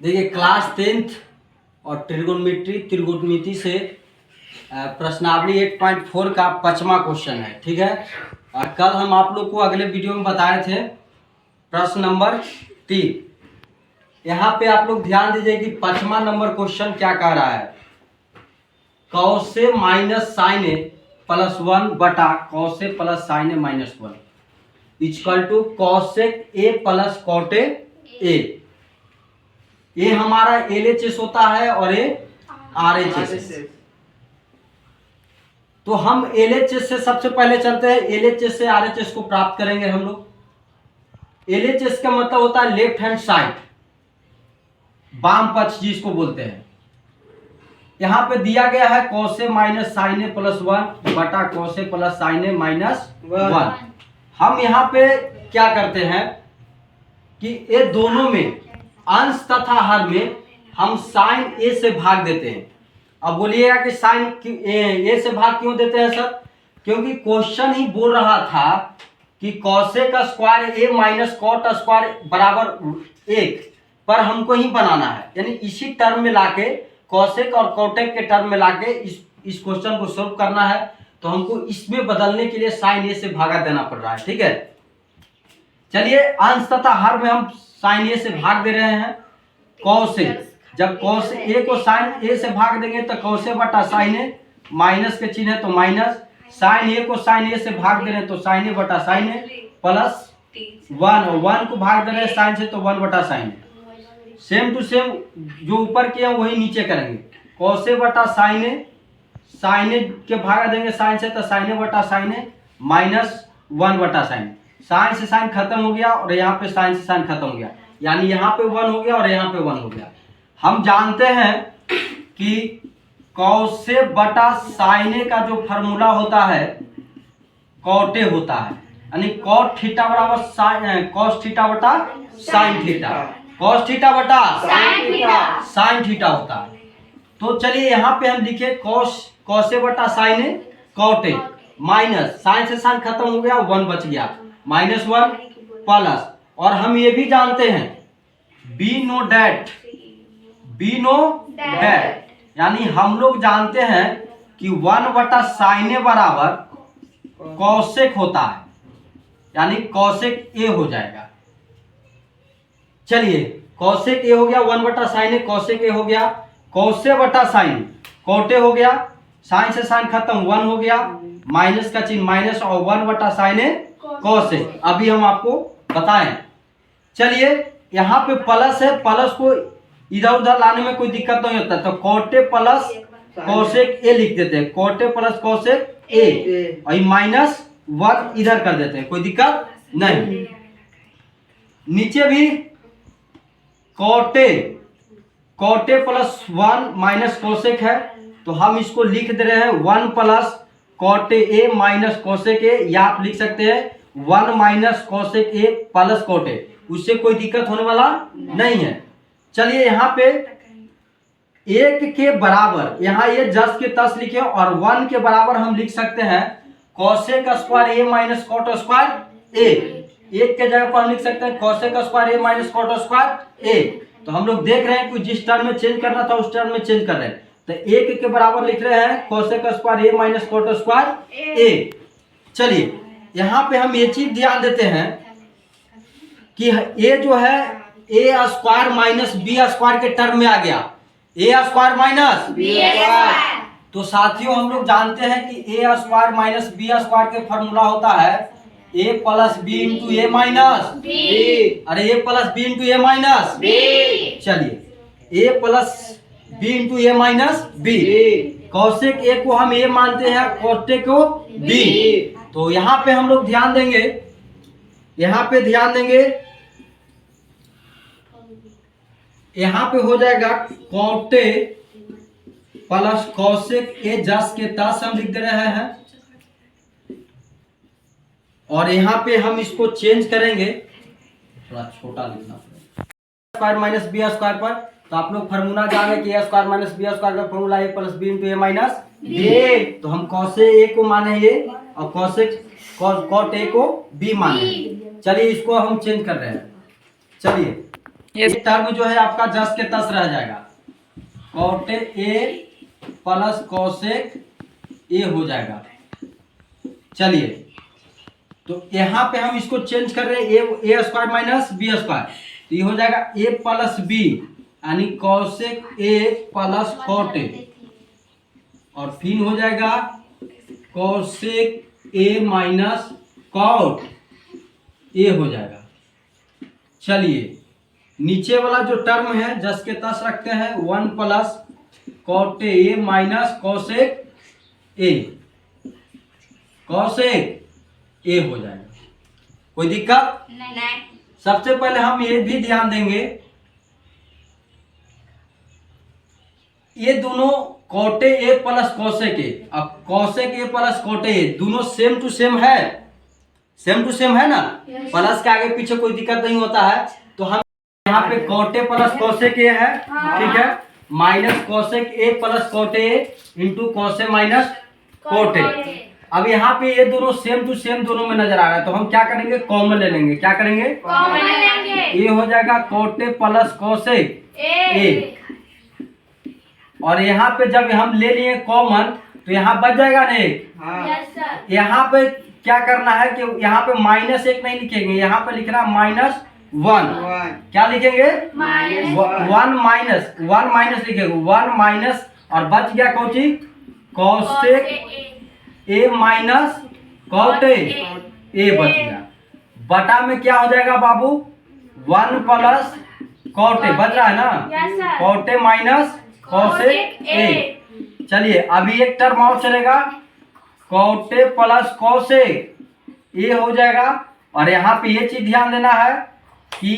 देखिए class 10th और त्रिगोणमिति से प्रश्नावली 8.4 का 5वां क्वेश्चन है। ठीक है, और कल हम आप लोग को अगले वीडियो में बताए थे प्रश्न नंबर 3। यहाँ पे आप लोग ध्यान दीजिए कि 5वां नंबर क्वेश्चन क्या कह रहा है। Cos A minus sine A plus 1 बटा cos A plus sine A minus 1 equal to cosec A plus cot A. ये हमारा LHS होता है और ये RHS। तो हम LHS से सबसे पहले चलते हैं, LHS से RHS को प्राप्त करेंगे हम लोग। LHS का मतलब होता है लेफ्ट हैंड साइड, वाम पक्ष जिसको बोलते हैं। यहां पे दिया गया है cos A minus sine A plus 1 बटा cos A plus sine A minus 1। हम यहाँ पे क्या करते हैं कि ये दोनों में अंश तथा हर में हम साइन ए से भाग देते हैं। अब बोलिएगा कि साइन ए से भाग क्यों देते हैं सर? क्योंकि क्वेश्चन ही बोल रहा था कि कॉसेक स्क्वायर ए माइनस कॉट स्क्वायर बराबर 1 पर हमको ही बनाना है, यानी इसी टर्म में लाके कॉसेक और कॉटेक के टर्म में लाके इस क्वेश्चन को सॉल्व करना है। तो हमको इसमें बदलने के लिए साइन ए से भागा देना पड़ रहा है। ठीक है, चलिए अंश तथा हर में हम साइन ए से भाग दे रहे हैं। कॉस ए, जब कॉस ए को साइन ए से भाग देंगे तो कॉस ए बटा साइन ए, माइनस के चिन्ह है तो माइनस, साइन ए को साइन ए से भाग दे रहे हैं तो साइन ए बटा साइन ए प्लस 1 को भाग दे रहे हैं साइन से तो 1 बटा sine A. Same to same जो ऊपर किया वही नीचे करेंगे। कॉस ए बटा साइन ए के भाग देंगे साइन से तो साइन ए बटा साइन ए माइनस 1 बटा साइन। साइन से साइन खत्म हो गया और यहाँ पे साइन से साइन खत्म हो गया, यानी यहाँ पे 1 हो गया और यहाँ पे 1 हो गया। हम जानते हैं कि कॉस ए बटा साइन ए का जो फॉर्मूला होता है कॉट ए होता है, यानी कॉट थीटा बराबर साइन कॉस थीटा बटा साइन थीटा, कॉस थीटा बटा साइन थीटा होता है। तो चलिए यहाँ पे हम लिखे कॉस ए बटा sine A cot A minus sine से साइन खत्म हो गया 1 बच गया माइनस 1 प्लस, और हम ये भी जानते हैं बी नो डैट यानी हम लोग जानते हैं कि 1 बटा साइन ए बराबर कॉसेक होता है, यानी कॉसेक ए हो जाएगा। चलिए कॉसेक ए हो गया 1 बटा साइन ए, कॉसेक ए हो गया, कॉस ए बटा साइन कॉटे हो गया, साइन से साइन खत्म 1 हो गया, माइनस का चिन्ह माइनस और 1 बटा साइन ए कॉस ए। अभी हम आपको बताएं। चलिए यहाँ पे प्लस है, प्लस को इधर उधर लाने में कोई दिक्कत नहीं होता, तो कॉटे प्लस कॉसेक ए लिख देते हैं, कॉटे प्लस कॉसेक ए, और माइनस 1 इधर कर देते हैं, कोई दिक्कत नहीं। नीचे भी कॉटे प्लस 1 माइनस कॉसेक है, तो हम इसको लिख दे रहे हैं 1 प्लस कॉटे ए माइनस कॉसेक ए, या आप लिख सकते हैं 1 माइनस कॉसेक ए प्लस कॉटे, उससे कोई दिक्कत होने वाला नहीं है। चलिए यहाँ पे 1 के बराबर, यहाँ ये जस के तस लिखे और 1 के बराबर हम लिख सकते हैं कॉसेक स्क्वायर ए माइनस कॉट स्क्वायर ए। 1 के जगह पर हम लिख सकते हैं कॉसेक स्क्वायर ए माइनस कॉट स्क्वायर ए। तो हम लोग देख रहे हैं कि जिस टर्म में चेंज करना था उस टर्म में चेंज कर रहे हैं, तो 1 के बराबर लिख रहे हैं कॉसेक स्क्वायर ए माइनस कॉट स्क्वायर ए। चलिए यहाँ पे हम ये चीज ध्यान देते हैं कि ए जो है A square minus B square के टर्म में आ गया, A square minus B square. तो साथियों हम लोग जानते हैं कि A square minus B square के फॉर्मूला होता है A plus B into A minus B, अरे A plus B into A minus B. चलिए A plus B into A minus B, cosec A को हम ए मानते हैं, कॉटेक को बी। तो यहाँ पे हम लोग ध्यान देंगे, यहाँ पे ध्यान देंगे, यहाँ पे हो जाएगा कॉटे प्लस कॉसेक ए जस के तस हम लिख दे रहे हैं, और यहाँ पे हम इसको चेंज करेंगे, थोड़ा छोटा लिखना पड़ेगा, स्क्वायर माइनस बी स्क्वायर पर। तो आप लोग फार्मूला जाने कि A square minus B square का formula A plus B into A minus B. तो हम कॉसे ए को माने ए और कॉट ए को बी माने। चलिए इसको हम चेंज कर रहे हैं। चलिए ये टर्म जो है आपका जस के तस रह जाएगा, cot A plus cosec A हो जाएगा। चलिए, तो यहाँ पे हम इसको चेंज कर रहे हैं, A square minus B square, तो ये हो जाएगा ए प्लस बी यानी cosec A plus cot A, और फिर हो जाएगा cosec A minus cot A हो जाएगा। चलिए, नीचे वाला जो टर्म है जस के तस रखते हैं, 1 plus cot A minus cosec A, cosec A हो जाएगा। कोई दिक्कत नहीं। सबसे पहले हम ये भी ध्यान देंगे, ये दोनों कॉटे ए प्लस कॉसेक ए, अब कॉसेक ए प्लस कॉटे ए दोनों सेम टू सेम है, सेम टू सेम है ना, प्लस के आगे पीछे कोई दिक्कत नहीं होता है। तो हम यहाँ पे कॉटे प्लस कॉसेक ए है, ठीक है, minus cosec A plus कॉटे A into कॉसे minus कॉटे। अब यहाँ पे ये दोनों सेम टू सेम दोनों में नजर आ रहा है, तो हम क्या करेंगे, कॉमन ले लेंगे। क्या करेंगे, कॉमन लेंगे। ये हो जाएगा कॉटे प्लस कॉसेक ए, और यहाँ पे जब हम ले लिए कॉमन तो यहाँ बच जाएगा ना एक। Yes sir. यहाँ पे क्या करना है कि यहाँ पे माइनस एक नहीं लिखेंगे, यहाँ पे लिखना माइनस 1। क्या लिखेंगे, वन माइनस लिखेंगे, 1 माइनस, और बच गया कौन सी, cosec A minus cot A बच गया। बटा में क्या हो जाएगा बाबू, 1 प्लस कॉट ए बच रहा है ना, cot A minus cosec A. चलिए, अभी एक टर्म और चलेगा, cot A plus cosec A हो जाएगा। और यहाँ पे ये चीज ध्यान देना है कि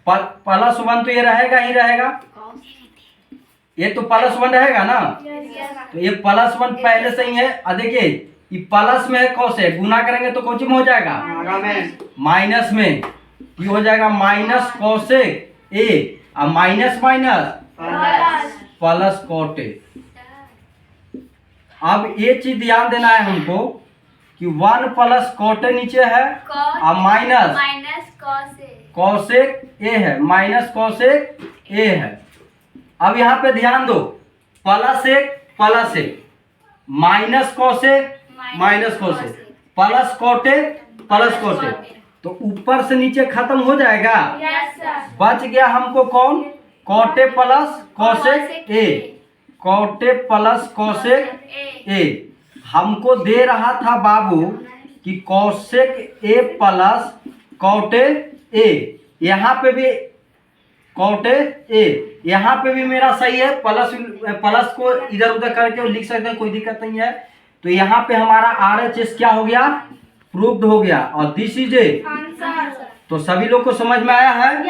प्लस 1 तो ये रहेगा ही रहेगा, ये तो प्लस 1 रहेगा ना, तो ये प्लस 1 पहले से ही है। और देखिए ये प्लस में है कॉसेक, गुना करेंगे तो कौन सी में हो जाएगा, माइनस में, ये हो जाएगा माइनस कॉसेक ए, और minus minus plus cot A. अब ये चीज ध्यान देना है हमको कि 1 प्लस कॉट ए नीचे है और माइनस कॉसेक ए है, माइनस कॉसेक ए है। अब यहाँ पे ध्यान दो, प्लस एक minus cosec minus cosec plus कॉटे plus कॉटे, तो ऊपर से नीचे खत्म हो जाएगा। बच गया हमको कौन, कॉटे प्लस कॉसेक ए, कॉटे प्लस कॉसेक ए। हमको दे रहा था बाबू कि कॉसेक ए प्लस कॉटे ए, यहाँ पे भी कॉटे ए, यहाँ पे भी मेरा सही है, प्लस को इधर उधर करके लिख सकते हैं, कोई दिक्कत नहीं है। तो यहाँ पे हमारा RHS क्या हो गया, प्रूव्ड हो गया, और दिस इज ए। तो सभी लोग को समझ में आया है।